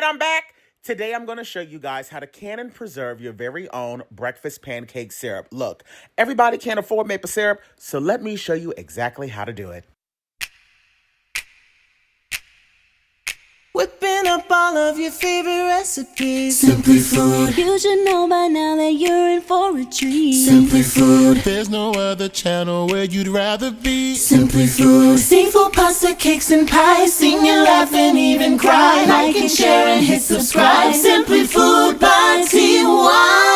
I'm back. Today I'm going to show you guys how to can and preserve your very own breakfast pancake syrup. Look, everybody can't afford maple syrup, so let me show you exactly how to do it. Whipping up all of your favorite recipes. Simply Food. You should know by now that you're in for a treat. Simply Food. There's no other channel where you'd rather be. Simply Food. Seafood, pasta, cakes, and pies. Sing and laugh and even cry. Like and share and hit subscribe. Simply Food by TY.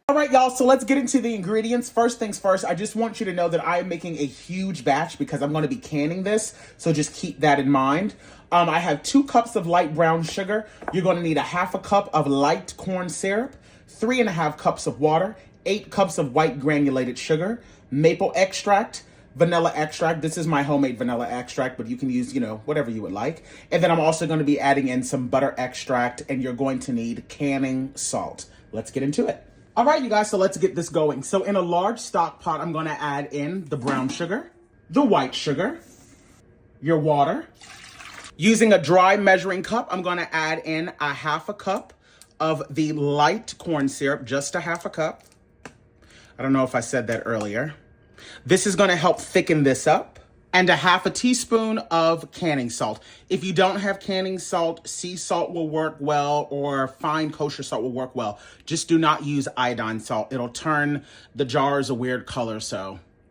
All right, y'all, so let's get into the ingredients. First things first, I just want you to know that I am making a huge batch because I'm going to be canning this, so just keep that in mind. I have 2 cups of light brown sugar. You're going to need a half a cup of light corn syrup, 3.5 cups of water, 8 cups of white granulated sugar, maple extract, vanilla extract. This is my homemade vanilla extract, but you can use, whatever you would like. And then I'm also going to be adding in some butter extract, and you're going to need canning salt. Let's get into it. All right, you guys, so let's get this going. So in a large stock pot, I'm going to add in the brown sugar, the white sugar, your water. Using a dry measuring cup, I'm going to add in a half a cup of the light corn syrup, just a half a cup. I don't know if I said that earlier. This is going to help thicken this up. And a half a teaspoon of canning salt. If you don't have canning salt, sea salt will work well, or fine kosher salt will work well. Just do not use iodine salt. It'll turn the jars a weird color,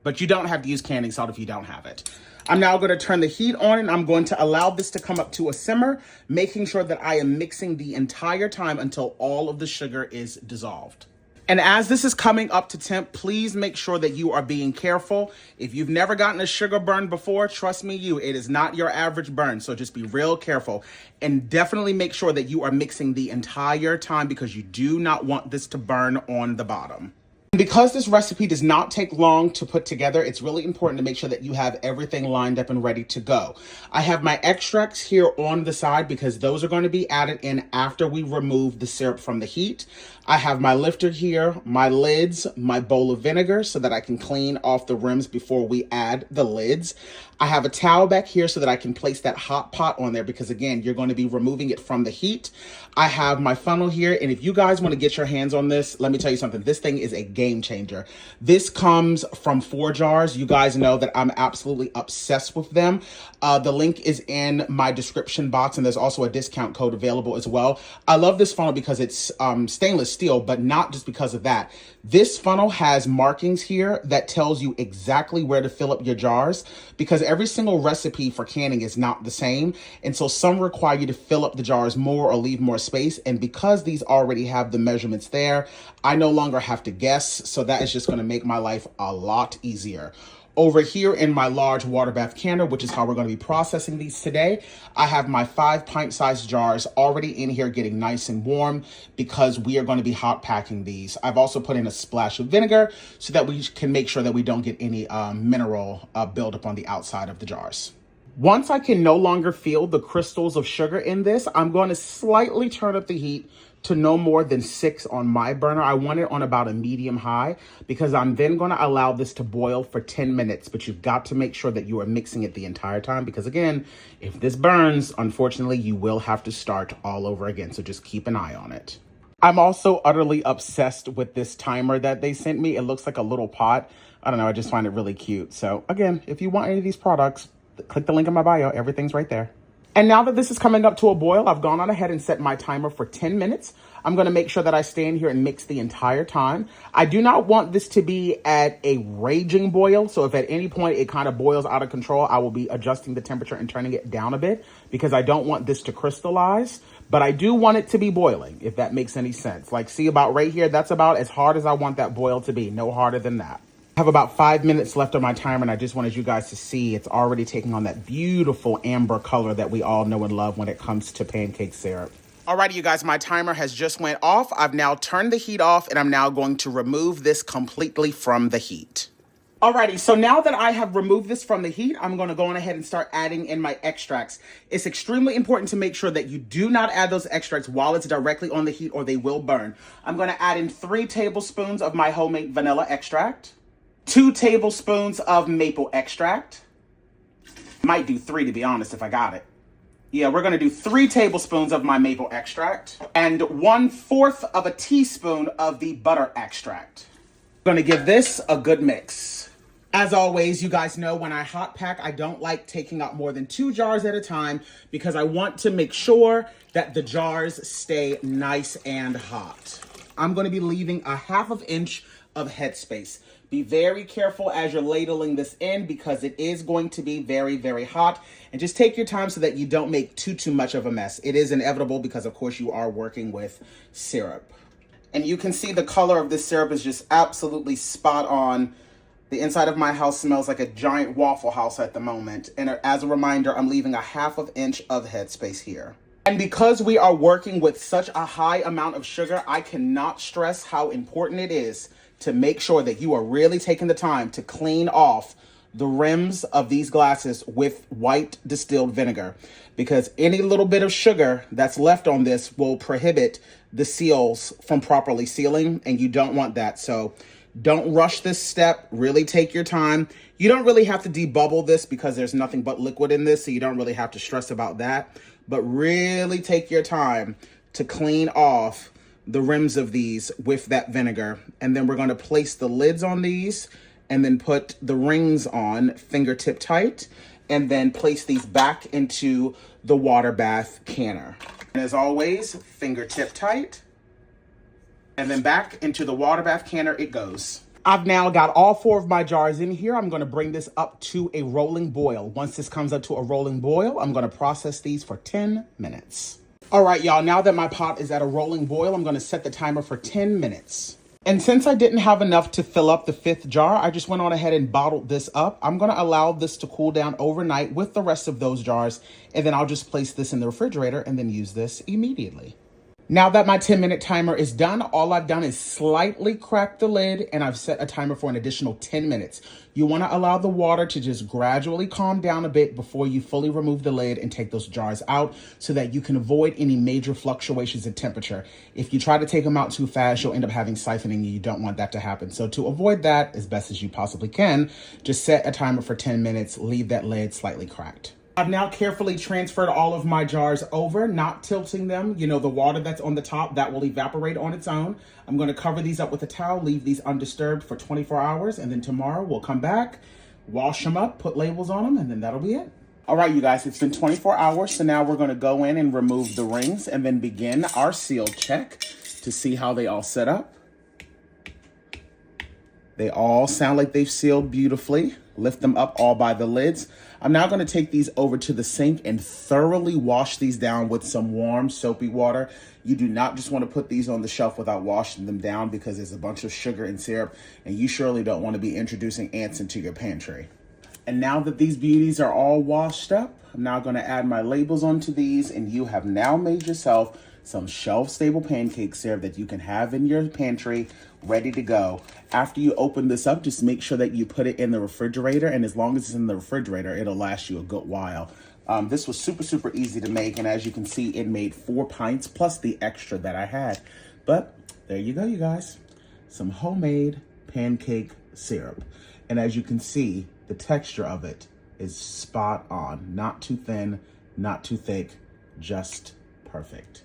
but you don't have to use canning salt if you don't have it. I'm now going to turn the heat on, and I'm going to allow this to come up to a simmer, making sure that I am mixing the entire time until all of the sugar is dissolved. And as this is coming up to temp, please make sure that you are being careful. If you've never gotten a sugar burn before, trust me, it is not your average burn. So just be real careful, and definitely make sure that you are mixing the entire time because you do not want this to burn on the bottom. Because this recipe does not take long to put together, it's really important to make sure that you have everything lined up and ready to go. I have my extracts here on the side because those are going to be added in after we remove the syrup from the heat. I have my lifter here, my lids, my bowl of vinegar so that I can clean off the rims before we add the lids. I have a towel back here so that I can place that hot pot on there because, again, you're going to be removing it from the heat. I have my funnel here, and if you guys want to get your hands on this, let me tell you something. This thing is a game changer. This comes from 4 jars. You guys know that I'm absolutely obsessed with them. The link is in my description box, and there's also a discount code available as well. I love this funnel because it's stainless steel, but not just because of that. This funnel has markings here that tells you exactly where to fill up your jars because every single recipe for canning is not the same. And so some require you to fill up the jars more or leave more space. And because these already have the measurements there, I no longer have to guess. So that is just going to make my life a lot easier. Over here in my large water bath canner, which is how we're going to be processing these today, I have my 5 pint-sized jars already in here getting nice and warm because we are going to be hot packing these. I've also put in a splash of vinegar so that we can make sure that we don't get any mineral buildup on the outside of the jars. Once I can no longer feel the crystals of sugar in this, I'm going to slightly turn up the heat to no more than 6 on my burner. I want it on about a medium high because I'm then going to allow this to boil for 10 minutes. But you've got to make sure that you are mixing it the entire time because, again, if this burns, unfortunately, you will have to start all over again. So just keep an eye on it. I'm also utterly obsessed with this timer that they sent me. It looks like a little pot. I don't know. I just find it really cute. So, again, if you want any of these products, click the link in my bio. Everything's right there. And now that this is coming up to a boil, I've gone on ahead and set my timer for 10 minutes. I'm going to make sure that I stay in here and mix the entire time. I do not want this to be at a raging boil. So if at any point it kind of boils out of control, I will be adjusting the temperature and turning it down a bit because I don't want this to crystallize. But I do want it to be boiling, if that makes any sense. Like, see about right here, that's about as hard as I want that boil to be. No harder than that. I have about 5 minutes left on my timer, and I just wanted you guys to see it's already taking on that beautiful amber color that we all know and love when it comes to pancake syrup. Alrighty, you guys, my timer has just went off. I've now turned the heat off, and I'm now going to remove this completely from the heat. Alrighty, so now that I have removed this from the heat, I'm going to go on ahead and start adding in my extracts. It's extremely important to make sure that you do not add those extracts while it's directly on the heat or they will burn. I'm going to add in 3 tablespoons of my homemade vanilla extract, 2 tablespoons of maple extract. Might do 3 to be honest if I got it. Yeah, we're gonna do 3 tablespoons of my maple extract and 1/4 of a teaspoon of the butter extract. Gonna give this a good mix. As always, you guys know when I hot pack, I don't like taking out more than 2 jars at a time because I want to make sure that the jars stay nice and hot. I'm gonna be leaving a 1/2 inch of headspace. Be very careful as you're ladling this in because it is going to be very, very hot. And just take your time so that you don't make too much of a mess. It is inevitable because, of course, you are working with syrup. And you can see the color of this syrup is just absolutely spot on. The inside of my house smells like a giant Waffle House at the moment. And as a reminder, I'm leaving a 1/2 inch of headspace here. And because we are working with such a high amount of sugar, I cannot stress how important it is to make sure that you are really taking the time to clean off the rims of these glasses with white distilled vinegar, because any little bit of sugar that's left on this will prohibit the seals from properly sealing, and you don't want that. So don't rush this step. Really take your time. You don't really have to debubble this because there's nothing but liquid in this, so you don't really have to stress about that. But really take your time to clean off the rims of these with that vinegar. And then we're going to place the lids on these and then put the rings on fingertip tight and then place these back into the water bath canner. And as always, fingertip tight. And then back into the water bath canner it goes. I've now got all 4 of my jars in here. I'm going to bring this up to a rolling boil. Once this comes up to a rolling boil, I'm going to process these for 10 minutes. All right, y'all, now that my pot is at a rolling boil, I'm going to set the timer for 10 minutes. And since I didn't have enough to fill up the 5th jar, I just went on ahead and bottled this up. I'm going to allow this to cool down overnight with the rest of those jars, and then I'll just place this in the refrigerator and then use this immediately. Now that my 10-minute timer is done, all I've done is slightly crack the lid, and I've set a timer for an additional 10 minutes. You want to allow the water to just gradually calm down a bit before you fully remove the lid and take those jars out so that you can avoid any major fluctuations in temperature. If you try to take them out too fast, you'll end up having siphoning, and you don't want that to happen. So to avoid that as best as you possibly can, just set a timer for 10 minutes, leave that lid slightly cracked. I've now carefully transferred all of my jars over, not tilting them. You know, the water that's on the top, that will evaporate on its own. I'm going to cover these up with a towel, leave these undisturbed for 24 hours, and then tomorrow we'll come back, wash them up, put labels on them, and then that'll be it. All right, you guys, it's been 24 hours, so now we're going to go in and remove the rings and then begin our seal check to see how they all set up. They all sound like they've sealed beautifully. Lift them up all by the lids. I'm now going to take these over to the sink and thoroughly wash these down with some warm soapy water. You do not just want to put these on the shelf without washing them down because there's a bunch of sugar and syrup, and you surely don't want to be introducing ants into your pantry. And now that these beauties are all washed up, I'm now going to add my labels onto these, and you have now made yourself some shelf-stable pancake syrup that you can have in your pantry ready to go. After you open this up, just make sure that you put it in the refrigerator, and as long as it's in the refrigerator, it'll last you a good while. This was super easy to make, and as you can see, it made 4 pints plus the extra that I had. But there you go, you guys. Some homemade pancake syrup. And as you can see, the texture of it is spot on. Not too thin, not too thick, just perfect.